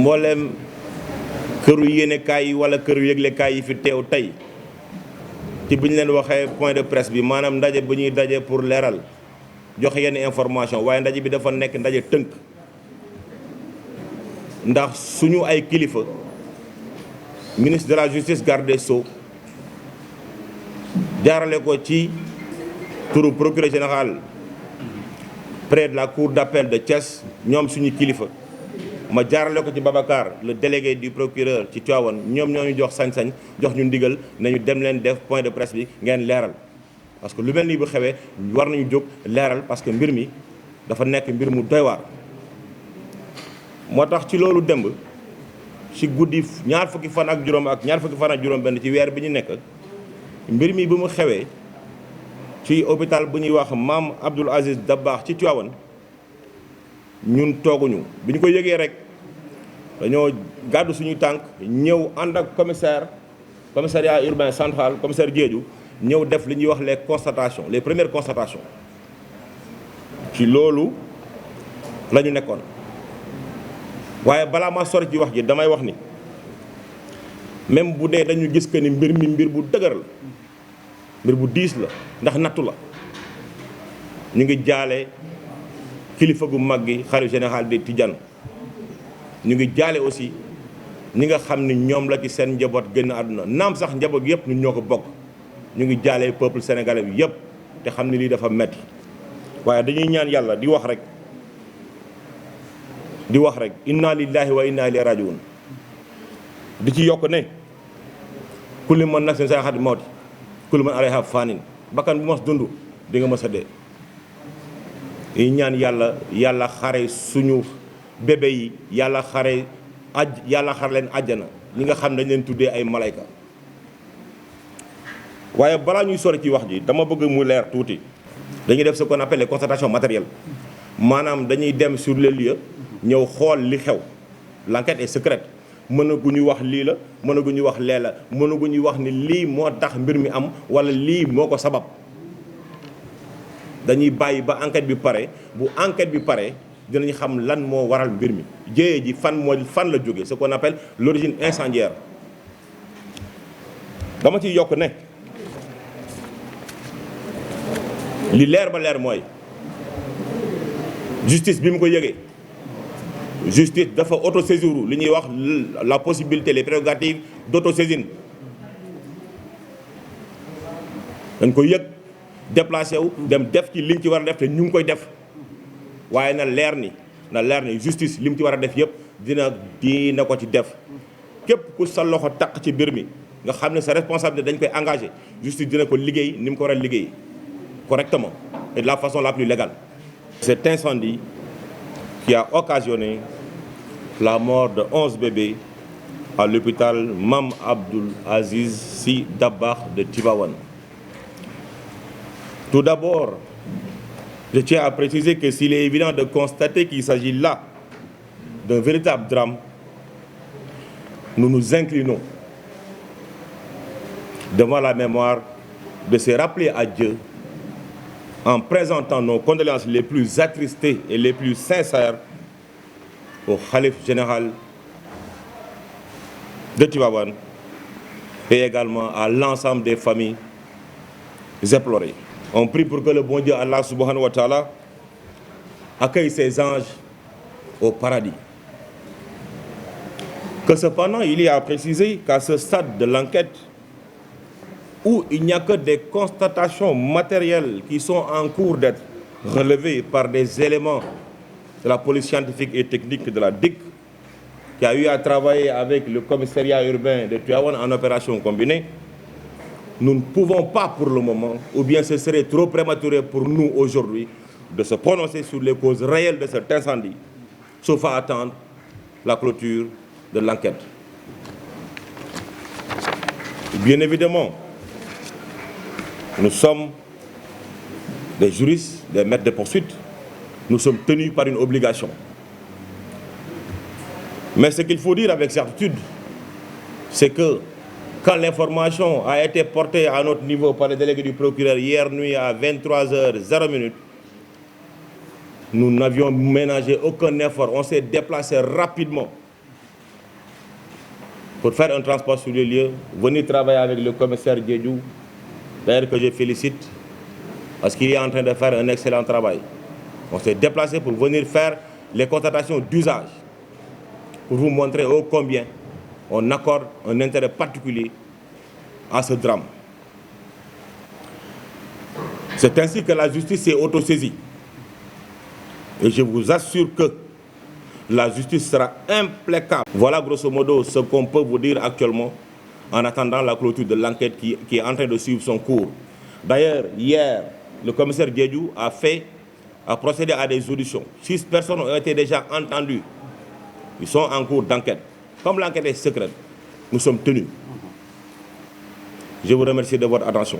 mboolem këru yéenekaay yi wala këru yëglekaay yi fi teew tey ci bi ñu leen waxee point de presse bi maanaam ndaje bu ñuy daje pour leeral joxe yenn information waaye ndaje bi dafa nekk ndaje tënk ndax suñu ay kilifa ministre de la justice garde des sceaux jaarale ko ci turu procureur général près de la cour d'appel de Thiès ñoom suñu kilifa ma jaarale ko ci Babacar le délégué du procureur ci Tivaouane ñoom ñoo ñu jox sañ-sañ jox ñu ndigal nañu dem leen def point de presse bi ngeen leeral parce que lu mel nii bu xewee war nañu jóg leeral parce que mbir mi dafa nekk mbir mu doy waar. moo tax ci loolu démb ci guddi ñaar fukki fan ak juróom benn ci weer bi ñu nekk mbir mi bu mu xewee ci hôpital bu ñuy wax Maam Abdoul Aziz Dabakh ci Tivaouane ñun tooguñu bi ñu ko yëgee rek dañoo gàddu suñu tànk ñëw ànd ak commissariat urbain central commissaire Diédhiou ñëw def li ñuy wax les premières constatations ci loolu la ñu nekkoon. waaye balaa ma sori ci wax ji damay wax ni même bu dee dañu gis que ni mbir mi mbir bu dëgër la mbir bu diis la ndax nattu la ñu ngi jaale kilifa gu mag gi xalifa général des Tidianes ñu ngi jaale aussi ñi nga xam ni ñoom la ci seen njaboot génn àdduna naam sax njaboot yëpp ñun ñoo ko bokk ñu ngi jaale peuple sénégalais bi yëpp te xam ni lii dafa metti waaye dañuy ñaan yàlla di wax rek inna lillahi wa inna ilayhi rajiun di ci yokk ne kulli man nafsin zaa'iqatul mawti kullu man alayha faanin bakkan bu mos dund di nga mës a dee. yi ñaan yàlla xare suñu bébé yi yàlla xare leen àjjana ñi nga xam ne dañ leen tuddee ay malayka. waaye balaa ñuy sori ci wax ji dama bëgg mu leer tuuti dañuy def ce qu'on appelle les constatations matérielles maanaam dañuy dem sur les lieux ñëw xool li xew l'enquête est secrète mënaguñu wax lii la mënaguñu wax lee la mënaguñu wax ni lii moo tax mbir mi am wala lii moo ko sabab dañuy bàyyi ba enquête bi pare bu enquête bi pare dinañ xam lan moo waral mbir mi jéyee ji fan la jóge ce qu'on appelle l'origine incendiaire. dama ciy yokk ne li leer ba leer mooy justice bi mu ko yëgee justice dafa autosaisir li ñuy wax la possibilité les prérogatives d'autosaisine dañ ko yëg déplacé wu dem def ci liñ ci war a def te ñu ngi koy def waaye na leer ni justice li mu ci war a def yëpp dina ko ci def képp ku sa loxo taq ci mbir mi nga xam ne sa responsabilité dañ koy engagé justice dina ko liggéey ni mu ko war a liggéey correctement et de la façon la plus légale. Cet incendie qui a occasionné la mort de 11 bébés à l'hôpital Mame Abdoul Aziz Sy Dabakh de Tivaouane. Tout d'abord, je tiens à préciser que s'il est évident de constater qu'il s'agit là d'un véritable drame, nous nous inclinons devant la mémoire de se rappeler à Dieu en présentant nos condoléances les plus attristées et les plus sincères au khalife général de Tivaouane et également à l'ensemble des familles éplorées. On prie pour que le bon Dieu Allah subhanahu wa ta'ala accueille ses anges au paradis. Que cependant, il y a à préciser qu'à ce stade de l'enquête, où il n'y a que des constatations matérielles qui sont en cours d'être relevées par des éléments de la police scientifique et technique de la DIC, qui a eu à travailler avec le commissariat urbain de Tivaouane en opération combinée, nous ne pouvons pas pour le moment, ou bien ce serait trop prématuré pour nous aujourd'hui, de se prononcer sur les causes réelles de cet incendie, sauf à attendre la clôture de l'enquête. Bien évidemment, nous sommes des juristes, des maîtres de poursuite. Nous sommes tenus par une obligation. Mais ce qu'il faut dire avec certitude, c'est que quand l'information a été portée à notre niveau par le délégué du procureur hier nuit à 23h00, nous n'avions ménagé aucun effort. On s'est déplacé rapidement pour faire un transport sur les lieux, venir travailler avec le commissaire Diédhiou, d'ailleurs que je félicite, parce qu'il est en train de faire un excellent travail. On s'est déplacé pour venir faire les constatations d'usage, pour vous montrer ô combien on accorde un intérêt particulier à ce drame. C'est ainsi que la justice s'est autosaisie. Et je vous assure que la justice sera implacable. Voilà grosso modo ce qu'on peut vous dire actuellement en attendant la clôture de l'enquête qui est en train de suivre son cours. D'ailleurs, hier, le commissaire Diédhiou a procédé à des auditions. 6 personnes ont été déjà entendues. Ils sont en cours d'enquête. Comme l'enquête est secrète, nous sommes tenus. Je vous remercie de votre attention.